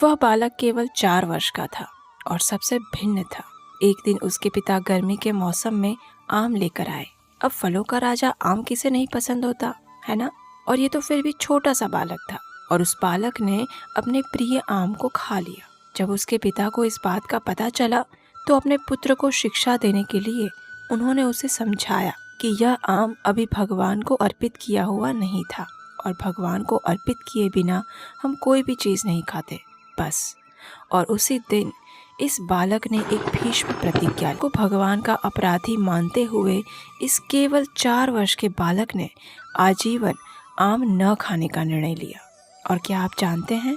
वह बालक केवल 4 वर्ष का था और सबसे भिन्न था। एक दिन उसके पिता गर्मी के मौसम में आम लेकर आए। अब फलों का राजा आम किसे नहीं पसंद होता, है ना? और ये तो फिर भी छोटा सा बालक था और उस बालक ने अपने प्रिय आम को खा लिया। जब उसके पिता को इस बात का पता चला तो अपने पुत्र को शिक्षा देने के लिए उन्होंने उसे समझाया कि यह आम अभी भगवान को अर्पित किया हुआ नहीं था और भगवान को अर्पित किए बिना हम कोई भी चीज़ नहीं खाते, बस। और उसी दिन इस बालक ने एक भीष्म प्रतिज्ञा को भगवान का अपराधी मानते हुए इस केवल 4 वर्ष के बालक ने आजीवन आम न खाने का निर्णय लिया। और क्या आप जानते हैं,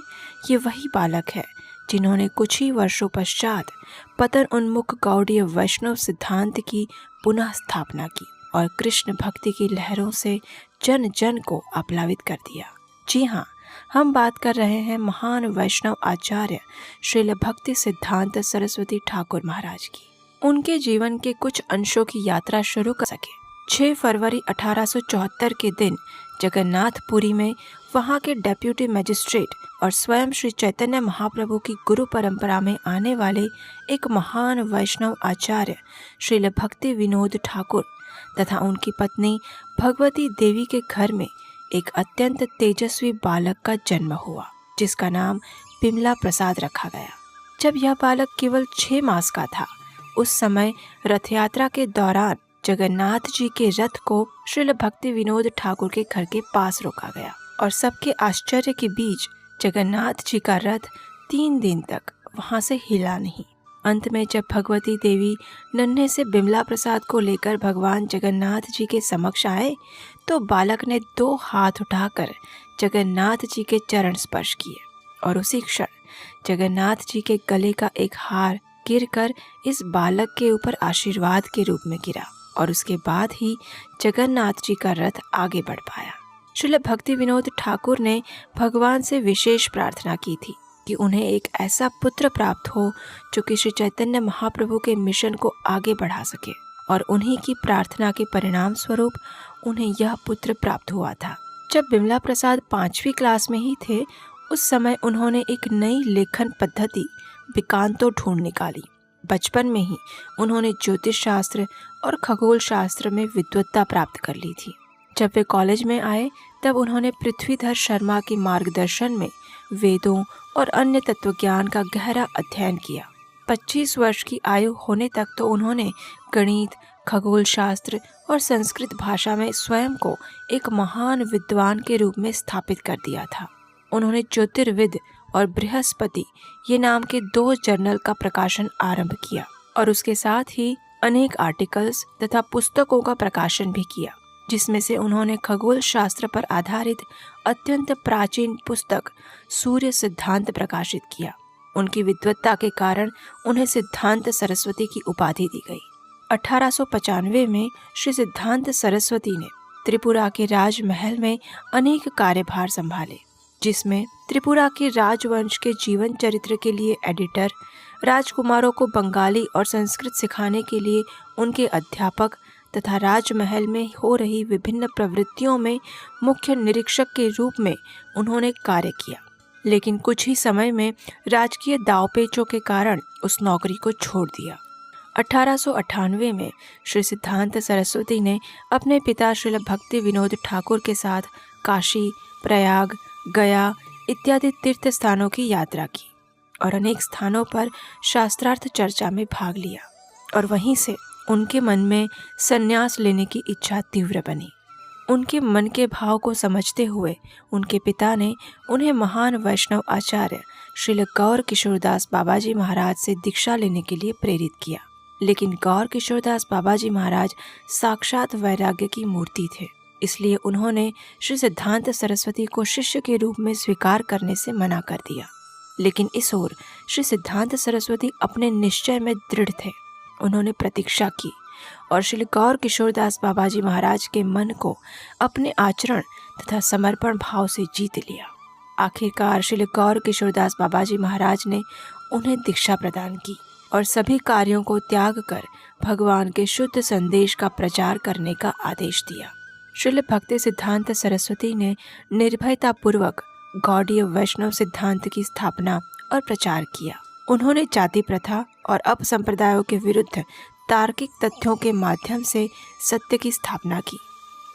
ये वही बालक है जिन्होंने कुछ ही वर्षों पश्चात पतन उन्मुख गौड़ीय वैष्णव सिद्धांत की पुनः स्थापना की और कृष्ण भक्ति की लहरों से जन जन को आप्लावित कर दिया। जी हाँ, हम बात कर रहे हैं महान वैष्णव आचार्य श्रील भक्ति सिद्धांत सरस्वती ठाकुर महाराज की। उनके जीवन के कुछ अंशों की यात्रा शुरू कर सके। 6 फरवरी 1874 के दिन जगन्नाथपुरी में वहां के डेप्यूटी मजिस्ट्रेट और स्वयं श्री चैतन्य महाप्रभु की गुरु परंपरा में आने वाले एक महान वैष्णव आचार्य श्रील भक्ति विनोद ठाकुर तथा उनकी पत्नी भगवती देवी के घर में एक अत्यंत तेजस्वी बालक का जन्म हुआ, जिसका नाम बिमला प्रसाद रखा गया। जब यह बालक केवल 6 मास का था, उस समय रथ यात्रा के दौरान जगन्नाथ जी के रथ को श्रील भक्ति विनोद ठाकुर के घर के पास रोका गया और सबके आश्चर्य के बीच जगन्नाथ जी का रथ 3 दिन तक वहां से हिला नहीं। अंत में जब भगवती देवी नन्हे से बिमला प्रसाद को लेकर भगवान जगन्नाथ जी के समक्ष आए तो बालक ने 2 हाथ उठाकर जगन्नाथ जी के चरण स्पर्श किए और उसी क्षण जगन्नाथ जी के गले का एक हार गिरकर इस बालक के ऊपर आशीर्वाद के रूप में गिरा और उसके बाद ही जगन्नाथ जी का रथ आगे बढ़ पाया। श्रील भक्ति विनोद ठाकुर ने भगवान से विशेष प्रार्थना की थी कि उन्हें एक ऐसा पुत्र प्राप्त हो जो कि श्री चैतन्य महाप्रभु के मिशन को आगे बढ़ा सके, और उन्हीं की प्रार्थना के परिणाम स्वरूप उन्हें यह पुत्र प्राप्त हुआ था। जब बिमला प्रसाद 5वीं क्लास में ही थे, उस समय उन्होंने एक नई लेखन पद्धति विकांतो ढूंढ निकाली। बचपन में ही उन्होंने ज्योतिष शास्त्र और खगोल शास्त्र में विद्वत्ता प्राप्त कर ली थी। जब वे कॉलेज में आए तब उन्होंने पृथ्वीधर शर्मा के मार्गदर्शन में वेदों और अन्य तत्वज्ञान का गहरा अध्ययन किया। 25 वर्ष की आयु होने तक तो उन्होंने गणित, खगोल शास्त्र और संस्कृत भाषा में स्वयं को एक महान विद्वान के रूप में स्थापित कर दिया था। उन्होंने ज्योतिर्विद और बृहस्पति ये नाम के 2 जर्नल का प्रकाशन आरंभ किया और उसके साथ ही अनेक आर्टिकल्स तथा पुस्तकों का प्रकाशन भी किया, जिसमें से उन्होंने खगोल शास्त्र पर आधारित अत्यंत प्राचीन पुस्तक सूर्य सिद्धांत प्रकाशित किया। उनकी विद्वत्ता के कारण उन्हें सिद्धांत सरस्वती की उपाधि दी गई। 1895 में श्री सिद्धांत सरस्वती ने त्रिपुरा के राजमहल में अनेक कार्यभार संभाले, जिसमें त्रिपुरा के राजवंश के जीवन चरित्र के लिए एडिटर, राजकुमारों को बंगाली और संस्कृत सिखाने के लिए उनके अध्यापक तथा राजमहल में हो रही विभिन्न प्रवृत्तियों में मुख्य निरीक्षक के रूप में उन्होंने कार्य किया। लेकिन कुछ ही समय में राजकीय दावपेचों के कारण उस नौकरी को छोड़ दिया। 1898 में श्री सिद्धांत सरस्वती ने अपने पिता श्रील भक्ति विनोद ठाकुर के साथ काशी, प्रयाग, गया इत्यादि तीर्थ स्थानों की यात्रा की और अनेक स्थानों पर शास्त्रार्थ चर्चा में भाग लिया, और वहीं से उनके मन में संन्यास लेने की इच्छा तीव्र बनी। उनके मन के भाव को समझते हुए उनके पिता ने उन्हें महान वैष्णव आचार्य श्रील गौर किशोरदास बाबाजी महाराज से दीक्षा लेने के लिए प्रेरित किया। लेकिन गौर किशोरदास बाबाजी महाराज साक्षात वैराग्य की मूर्ति थे, इसलिए उन्होंने श्री सिद्धांत सरस्वती को शिष्य के रूप में स्वीकार करने से मना कर दिया। लेकिन इस ओर श्री सिद्धांत सरस्वती अपने निश्चय में दृढ़ थे। उन्होंने प्रतीक्षा की और श्री गौर किशोरदास बाबाजी महाराज के मन को अपने आचरण तथा समर्पण भाव से जीत लिया। आखिरकार श्री गौर किशोरदास बाबाजी महाराज ने उन्हें दीक्षा प्रदान की और सभी कार्यों को त्याग कर भगवान के शुद्ध संदेश का प्रचार करने का आदेश दिया। श्रील भक्ति सिद्धांत सरस्वती ने निर्भयता पूर्वक गौड़ीय वैष्णव सिद्धांत की स्थापना और प्रचार किया। उन्होंने जाति प्रथा और अपसंप्रदायों के विरुद्ध तार्किक तथ्यों के माध्यम से सत्य की स्थापना की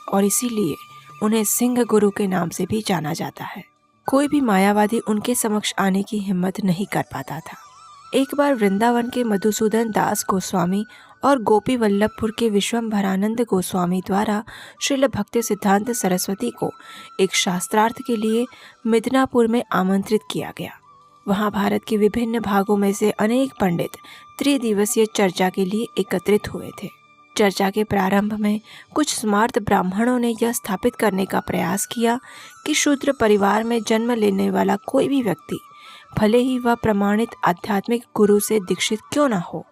और इसीलिए उन्हें सिंह गुरु के नाम से भी जाना जाता है। कोई भी मायावादी उनके समक्ष आने की हिम्मत नहीं कर पाता था। एक बार वृंदावन के मधुसूदन दास गोस्वामी और गोपी वल्लभपुर के विश्वम्भरानंद गोस्वामी द्वारा श्रील भक्ति सिद्धांत सरस्वती को एक शास्त्रार्थ के लिए मिदनापुर में आमंत्रित किया गया। वहां भारत के विभिन्न भागों में से अनेक पंडित त्रिदिवसीय चर्चा के लिए एकत्रित हुए थे। चर्चा के प्रारंभ में कुछ स्मार्त ब्राह्मणों ने यह स्थापित करने का प्रयास किया कि शूद्र परिवार में जन्म लेने वाला कोई भी व्यक्ति, भले ही वह प्रमाणित आध्यात्मिक गुरु से दीक्षित क्यों न हो,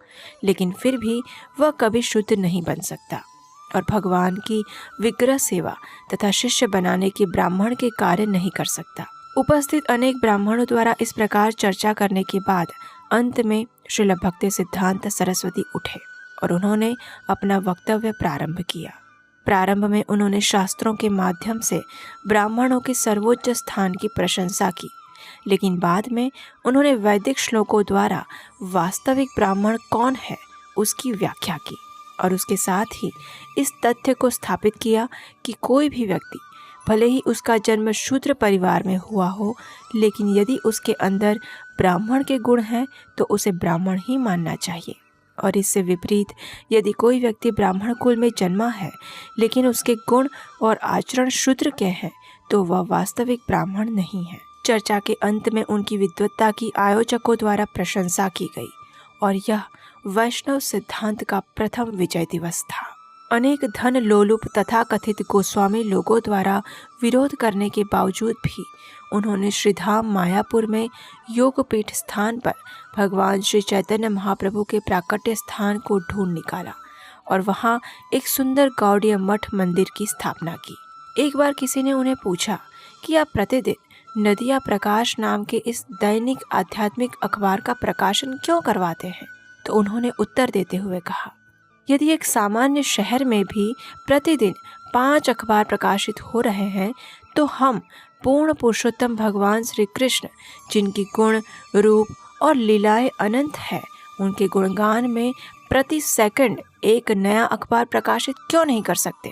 लेकिन फिर भी वह कभी शुद्ध नहीं बन सकता और भगवान की विग्रह सेवा तथा शिष्य बनाने के ब्राह्मण के कार्य नहीं कर सकता। उपस्थित अनेक ब्राह्मणों द्वारा इस प्रकार चर्चा करने के बाद अंत में श्रील भक्ति सिद्धांत सरस्वती उठे और उन्होंने अपना वक्तव्य प्रारंभ किया। प्रारंभ में उन्होंने शास्त्रों के माध्यम से ब्राह्मणों के सर्वोच्च स्थान की प्रशंसा की, लेकिन बाद में उन्होंने वैदिक श्लोकों द्वारा वास्तविक ब्राह्मण कौन है उसकी व्याख्या की और उसके साथ ही इस तथ्य को स्थापित किया कि कोई भी व्यक्ति, भले ही उसका जन्म शूद्र परिवार में हुआ हो, लेकिन यदि उसके अंदर ब्राह्मण के गुण हैं तो उसे ब्राह्मण ही मानना चाहिए। और इससे विपरीत यदि कोई व्यक्ति ब्राह्मण कुल में जन्मा है लेकिन उसके गुण और आचरण शूद्र के हैं तो वह वास्तविक ब्राह्मण नहीं है। चर्चा के अंत में उनकी विद्वत्ता की आयोजकों द्वारा प्रशंसा की गई और यह वैष्णव सिद्धांत का प्रथम विजय दिवस था। अनेक धन लोलुप तथा कथित गोस्वामी लोगों द्वारा विरोध करने के बावजूद भी उन्होंने श्रीधाम मायापुर में योगपीठ स्थान पर भगवान श्री चैतन्य महाप्रभु के प्राकट्य स्थान को ढूंढ निकाला और वहां एक सुंदर गौड़ीय मठ मंदिर की स्थापना की। एक बार किसी ने उन्हें पूछा कि आप प्रतिदिन नदिया प्रकाश नाम के इस दैनिक आध्यात्मिक अखबार का प्रकाशन क्यों करवाते हैं, तो उन्होंने उत्तर देते हुए कहा, यदि एक सामान्य शहर में भी प्रतिदिन 5 अखबार प्रकाशित हो रहे हैं तो हम पूर्ण पुरुषोत्तम भगवान श्री कृष्ण, जिनकी गुण रूप और लीलाएं अनंत है, उनके गुणगान में प्रति सेकंड एक नया अखबार प्रकाशित क्यों नहीं कर सकते।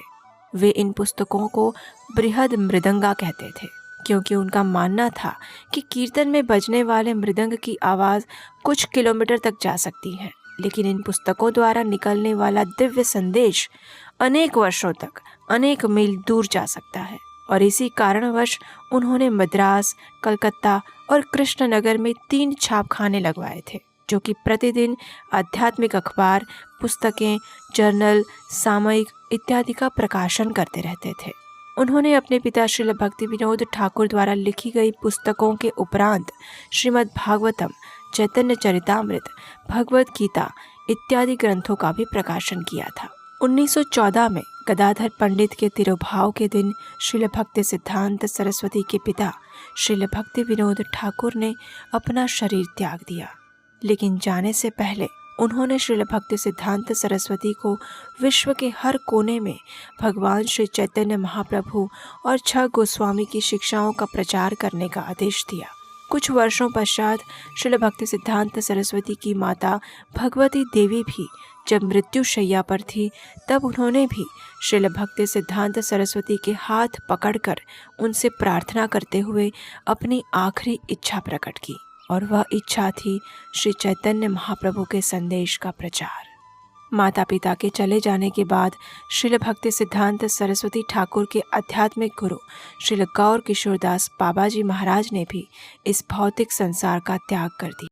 वे इन पुस्तकों को बृहद मृदंगा कहते थे क्योंकि उनका मानना था कि कीर्तन में बजने वाले मृदंग की आवाज़ कुछ किलोमीटर तक जा सकती है, लेकिन इन पुस्तकों द्वारा निकलने वाला दिव्य संदेश अनेक वर्षों तक अनेक मील दूर जा सकता है। और इसी कारणवश उन्होंने मद्रास, कलकत्ता और कृष्णनगर में 3 छापखाने लगवाए थे जो कि प्रतिदिन आध्यात्मिक अखबार, पुस्तकें, जर्नल, सामयिक इत्यादि का प्रकाशन करते रहते थे। उन्होंने अपने पिता श्रील भक्ति विनोद ठाकुर द्वारा लिखी गई पुस्तकों के उपरांत श्रीमद् भागवतम, चैतन्य चरितामृत, भगवद गीता इत्यादि ग्रंथों का भी प्रकाशन किया था। 1914 में गदाधर पंडित के तिरुभाव के दिन श्रील भक्ति सिद्धांत सरस्वती के पिता श्रील भक्ति विनोद ठाकुर ने अपना शरीर त्याग दिया, लेकिन जाने से पहले उन्होंने श्रील भक्ति सिद्धांत सरस्वती को विश्व के हर कोने में भगवान श्री चैतन्य महाप्रभु और 6 गोस्वामी की शिक्षाओं का प्रचार करने का आदेश दिया। कुछ वर्षों पश्चात श्रील भक्ति सिद्धांत सरस्वती की माता भगवती देवी भी जब मृत्यु शैया पर थी, तब उन्होंने भी श्रील भक्ति सिद्धांत सरस्वती के हाथ पकड़कर उनसे प्रार्थना करते हुए अपनी आखिरी इच्छा प्रकट की और वह इच्छा थी श्री चैतन्य महाप्रभु के संदेश का प्रचार। माता पिता के चले जाने के बाद श्रील भक्ति सिद्धांत सरस्वती ठाकुर के आध्यात्मिक गुरु श्रील गौर किशोरदास बाबाजी महाराज ने भी इस भौतिक संसार का त्याग कर दिया।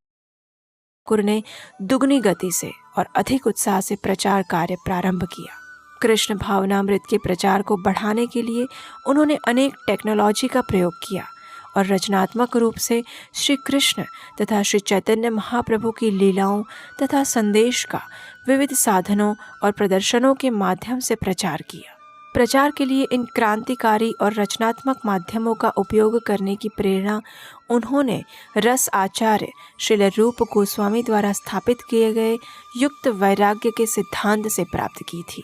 ठाकुर ने दुगनी गति से और अधिक उत्साह से प्रचार कार्य प्रारंभ किया। कृष्ण भावनामृत के प्रचार को बढ़ाने के लिए उन्होंने अनेक टेक्नोलॉजी का प्रयोग किया और रचनात्मक रूप से श्री कृष्ण तथा श्री चैतन्य महाप्रभु की लीलाओं तथा संदेश का विविध साधनों और प्रदर्शनों के माध्यम से प्रचार किया। प्रचार के लिए इन क्रांतिकारी और रचनात्मक माध्यमों का उपयोग करने की प्रेरणा उन्होंने रस आचार्य श्रील रूप गोस्वामी द्वारा स्थापित किए गए युक्त वैराग्य के सिद्धांत से प्राप्त की थी।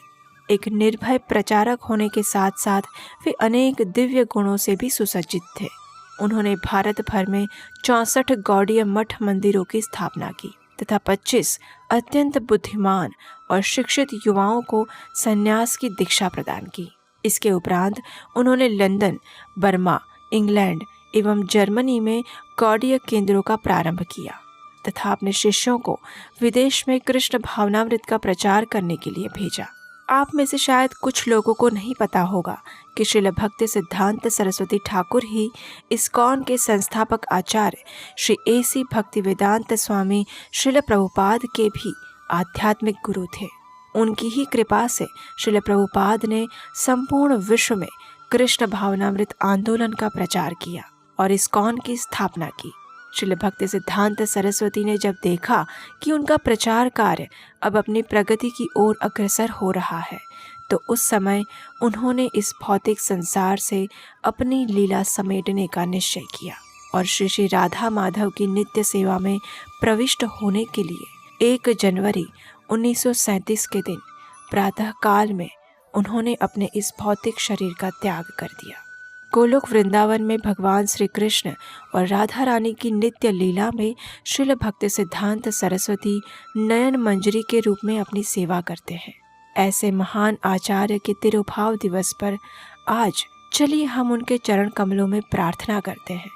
एक निर्भय प्रचारक होने के साथ साथ वे अनेक दिव्य गुणों से भी सुसज्जित थे। उन्होंने भारत भर में 64 गौड़ीय मठ मंदिरों की स्थापना की तथा 25 अत्यंत बुद्धिमान और शिक्षित युवाओं को संन्यास की दीक्षा प्रदान की। इसके उपरांत उन्होंने लंदन, बर्मा, इंग्लैंड एवं जर्मनी में गौड़ीय केंद्रों का प्रारंभ किया तथा अपने शिष्यों को विदेश में कृष्ण भावनामृत का प्रचार करने के लिए भेजा। आप में से शायद कुछ लोगों को नहीं पता होगा कि श्रील भक्ति सिद्धांत सरस्वती ठाकुर ही इस्कॉन के संस्थापक आचार्य श्री AC भक्तिवेदांत स्वामी श्रील प्रभुपाद के भी आध्यात्मिक गुरु थे। उनकी ही कृपा से श्रील प्रभुपाद ने संपूर्ण विश्व में कृष्ण भावनामृत आंदोलन का प्रचार किया और इस्कॉन की स्थापना की। श्रील भक्ति सिद्धांत सरस्वती ने जब देखा कि उनका प्रचार कार्य अब अपनी प्रगति की ओर अग्रसर हो रहा है, तो उस समय उन्होंने इस भौतिक संसार से अपनी लीला समेटने का निश्चय किया और श्री श्री राधा माधव की नित्य सेवा में प्रविष्ट होने के लिए 1 जनवरी 1937 के दिन प्रातः काल में उन्होंने अपने इस भौतिक शरीर का त्याग कर दिया। गोलोक वृंदावन में भगवान श्री कृष्ण और राधा रानी की नित्य लीला में श्रील भक्ति सिद्धांत सरस्वती नयन मंजरी के रूप में अपनी सेवा करते हैं। ऐसे महान आचार्य के तिरुभाव दिवस पर आज चलिए हम उनके चरण कमलों में प्रार्थना करते हैं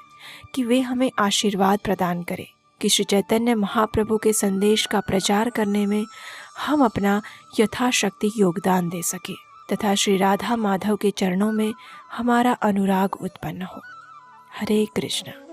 कि वे हमें आशीर्वाद प्रदान करें कि श्री चैतन्य महाप्रभु के संदेश का प्रचार करने में हम अपना यथाशक्ति योगदान दे सके तथा श्री राधा माधव के चरणों में हमारा अनुराग उत्पन्न हो। हरे कृष्ण।